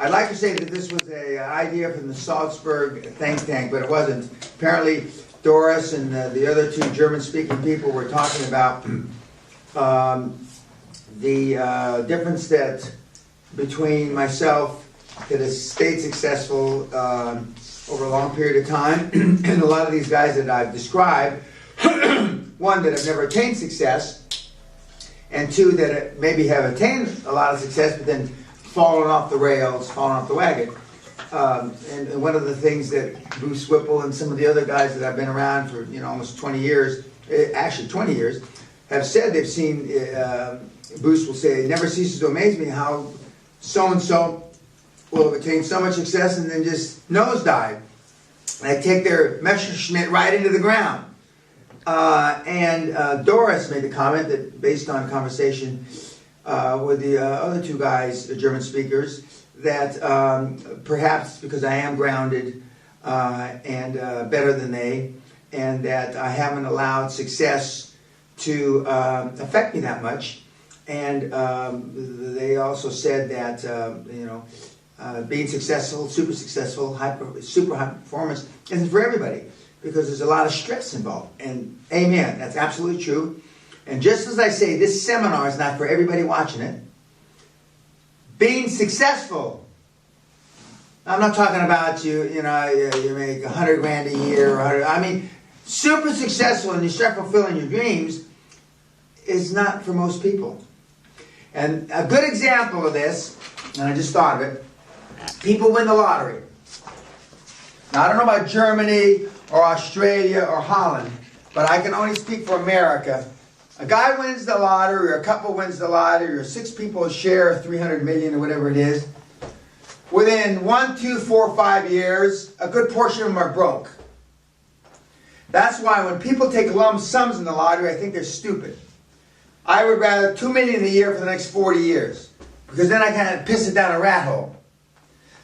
I'd like to say that this was an idea from the Salzburg think tank, but it wasn't. Apparently, Doris and the other two German-speaking people were talking about the difference that between myself that has stayed successful over a long period of time and a lot of these guys that I've described, one, that have never attained success, and two, that maybe have attained a lot of success but then fallen off the rails, fallen off the wagon. And one of the things that Bruce Whipple and some of the other guys that I've been around for almost 20 years, actually 20 years, have said they've seen, Bruce will say, it never ceases to amaze me how so-and-so will have attained so much success and then just nosedive. And they take their Messerschmitt right into the ground. And Doris made the comment that based on conversation with the other two guys, the German speakers, that perhaps because I am grounded and better than they, and that I haven't allowed success to affect me that much. And they also said that being successful, super successful, super high performance isn't for everybody because there's a lot of stress involved. And amen, that's absolutely true. And just as I say, this seminar is not for everybody watching it. Being successful. I'm not talking about you make 100 grand a year. I mean, super successful and you start fulfilling your dreams is not for most people. And a good example of this, and I just thought of it, people win the lottery. Now, I don't know about Germany or Australia or Holland, but I can only speak for America. A guy wins the lottery, or a couple wins the lottery, or 6 people share 300 million or whatever it is. Within 1, 2, 4, 5 years, a good portion of them are broke. That's why when people take lump sums in the lottery, I think they're stupid. I would rather 2 million a year for the next 40 years, because then I kind of piss it down a rat hole.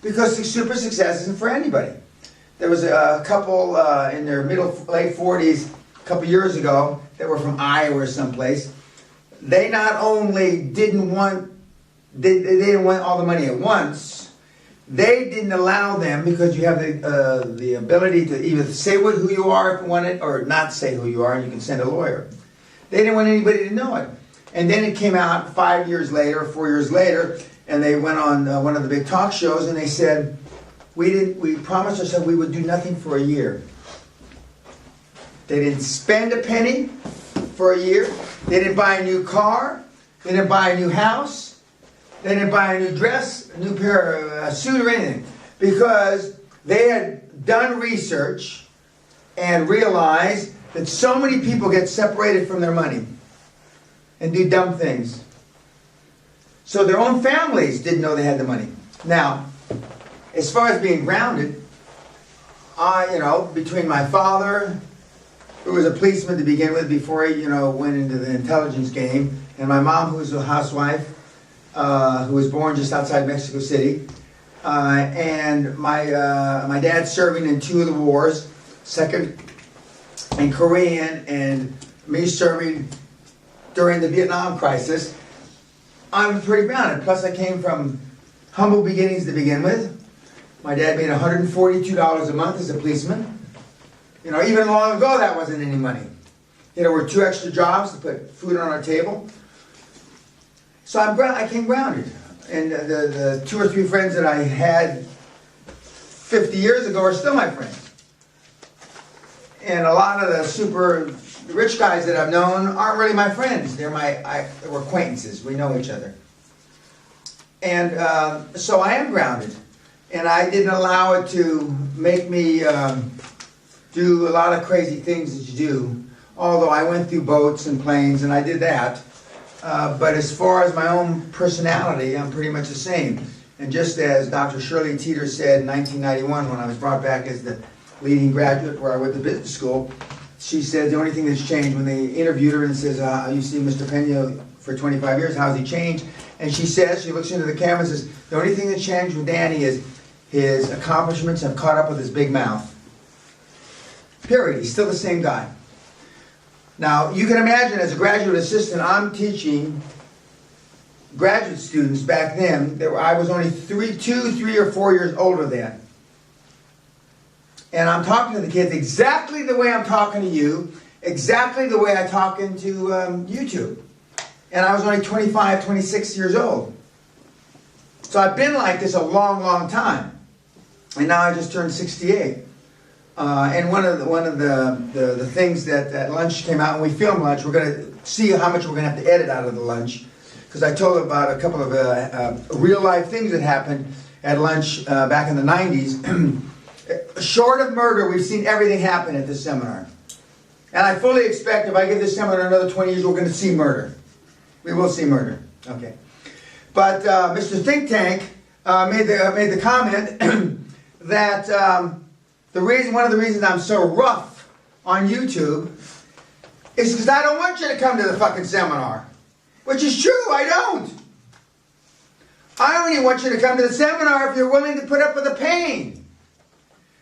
Because super success isn't for anybody. There was a couple in their late 40s a couple years ago that were from Iowa or someplace. They not only didn't want all the money at once, they didn't allow them, because you have the ability to either say who you are if you want it, or not say who you are, and you can send a lawyer. They didn't want anybody to know it. And then it came out 5 years later, 4 years later, and they went on one of the big talk shows, and they said, we promised ourselves we would do nothing for a year. They didn't spend a penny for a year. They didn't buy a new car. They didn't buy a new house. They didn't buy a new dress, a new pair of suit or anything. Because they had done research and realized that so many people get separated from their money and do dumb things. So their own families didn't know they had the money. Now, as far as being grounded, between my father, who was a policeman to begin with before he, went into the intelligence game, and my mom, who was a housewife, who was born just outside Mexico City, and my dad serving in 2 of the wars, second in Korean, and me serving during the Vietnam crisis, I'm pretty grounded. Plus, I came from humble beginnings to begin with. My dad made $142 a month as a policeman. Even long ago, that wasn't any money. There were 2 extra jobs to put food on our table. So I came grounded. And the 2 or 3 friends that I had 50 years ago are still my friends. And a lot of the super rich guys that I've known aren't really my friends. They're we're acquaintances. We know each other. And so I am grounded. And I didn't allow it to make me do a lot of crazy things that you do. Although I went through boats and planes and I did that. But as far as my own personality, I'm pretty much the same. And just as Dr. Shirley Teeter said in 1991 when I was brought back as the leading graduate where I went to business school, she said the only thing that's changed when they interviewed her and says, you see Mr. Peña for 25 years, how's he changed? And she says, she looks into the camera and says, the only thing that changed with Danny is his accomplishments have caught up with his big mouth. Period. He's still the same guy. Now, you can imagine as a graduate assistant, I'm teaching graduate students back then. I was only 3 or 4 years older then. And I'm talking to the kids exactly the way I'm talking to you, exactly the way I talk into YouTube. And I was only 25, 26 years old. So I've been like this a long, long time. And now I just turned 68. And one of the things that at lunch came out, and we filmed lunch, we're going to see how much we're going to have to edit out of the lunch. Because I told about a couple of real life things that happened at lunch back in the 90s. Short of murder, we've seen everything happen at this seminar. And I fully expect if I give this seminar another 20 years, we're going to see murder. We will see murder. Okay. But Mr. Think Tank made the comment that one of the reasons I'm so rough on YouTube is because I don't want you to come to the fucking seminar. Which is true, I don't. I only want you to come to the seminar if you're willing to put up with the pain.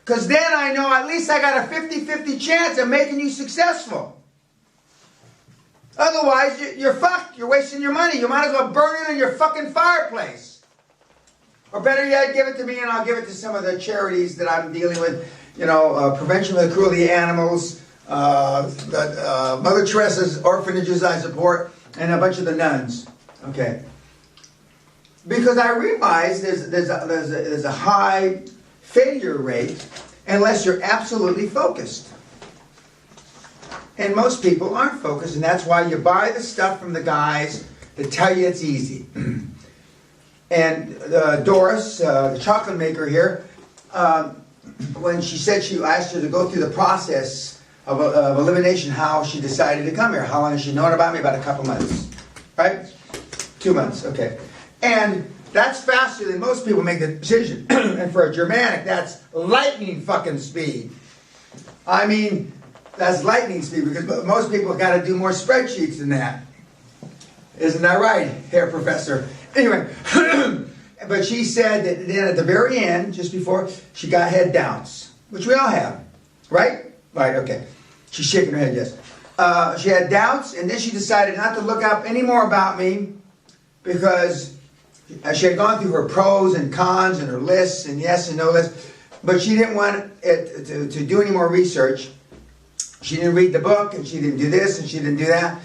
Because then I know at least I got a 50-50 chance of making you successful. Otherwise, you're fucked. You're wasting your money. You might as well burn it in your fucking fireplace. Or better yet, give it to me and I'll give it to some of the charities that I'm dealing with. You know, Prevention of the Cruelty to Animals, Mother Teresa's orphanages I support, and a bunch of the nuns. Okay. Because I realize there's a high failure rate unless you're absolutely focused. And most people aren't focused, and that's why you buy the stuff from the guys that tell you it's easy. And Doris, the chocolate maker here, when she said I asked her to go through the process of elimination, how she decided to come here. How long has she known about me? About a couple months. Right? 2 months, okay. And that's faster than most people make the decision. And for a Germanic, that's lightning fucking speed. I mean, that's lightning speed because most people have got to do more spreadsheets than that. Isn't that right, Herr Professor? Anyway, but she said that then at the very end, just before, she got head doubts, which we all have, right? Right, okay. She's shaking her head, yes. She had doubts, and then she decided not to look up any more about me because she had gone through her pros and cons and her lists and yes and no lists, but she didn't want it to do any more research. She didn't read the book, and she didn't do this, and she didn't do that,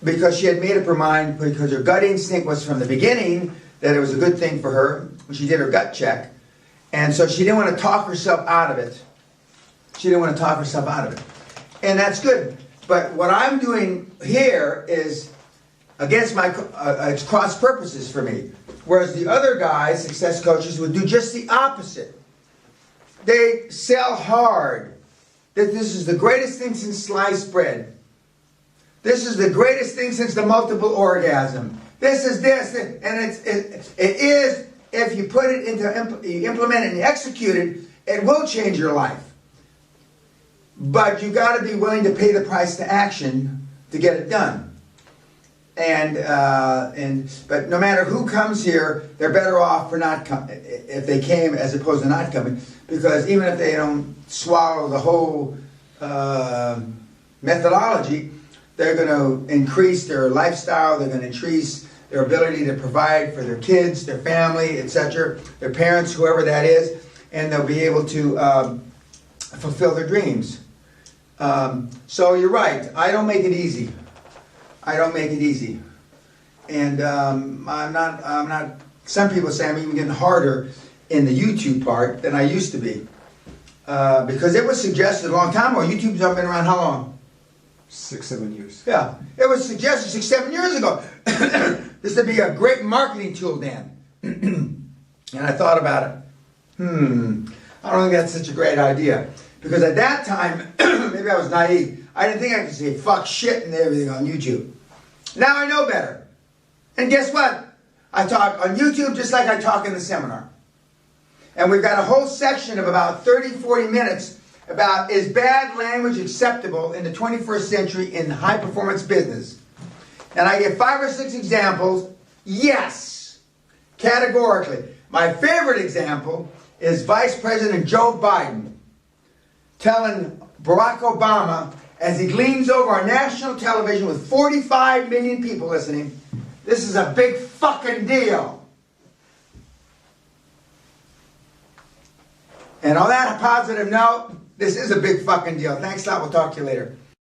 because she had made up her mind, because her gut instinct was from the beginning that it was a good thing for her. She did her gut check, and so she didn't want to talk herself out of it. She didn't want to talk herself out of it. And that's good. But what I'm doing here is against my, it's cross purposes for me. Whereas the other guys, success coaches, would do just the opposite. They sell hard. That this is the greatest thing since sliced bread. This is the greatest thing since the multiple orgasm. This is this. And it is, if you put it into, you implement it and you execute it, it will change your life. But you got to be willing to pay the price to action to get it done. But no matter who comes here, they're better off for not if they came as opposed to not coming, because even if they don't swallow the whole methodology, they're going to increase their lifestyle. They're going to increase their ability to provide for their kids, their family, etc., their parents, whoever that is, and they'll be able to fulfill their dreams. So you're right. I don't make it easy. I don't make it easy. And I'm not, some people say I'm even getting harder in the YouTube part than I used to be. Because it was suggested a long time ago. YouTube's been around how long? 6-7 years. Yeah. It was suggested 6-7 years ago. This would be a great marketing tool, Dan. And I thought about it. I don't think that's such a great idea. Because at that time, maybe I was naive. I didn't think I could say fuck shit and everything on YouTube. Now I know better. And guess what? I talk on YouTube just like I talk in the seminar. And we've got a whole section of about 30-40 minutes about is bad language acceptable in the 21st century in high-performance business. And I give 5 or 6 examples. Yes, categorically. My favorite example is Vice President Joe Biden telling Barack Obama, as he leans over on national television with 45 million people listening, This is a big fucking deal. And on that positive note, this is a big fucking deal. Thanks a lot. We'll talk to you later.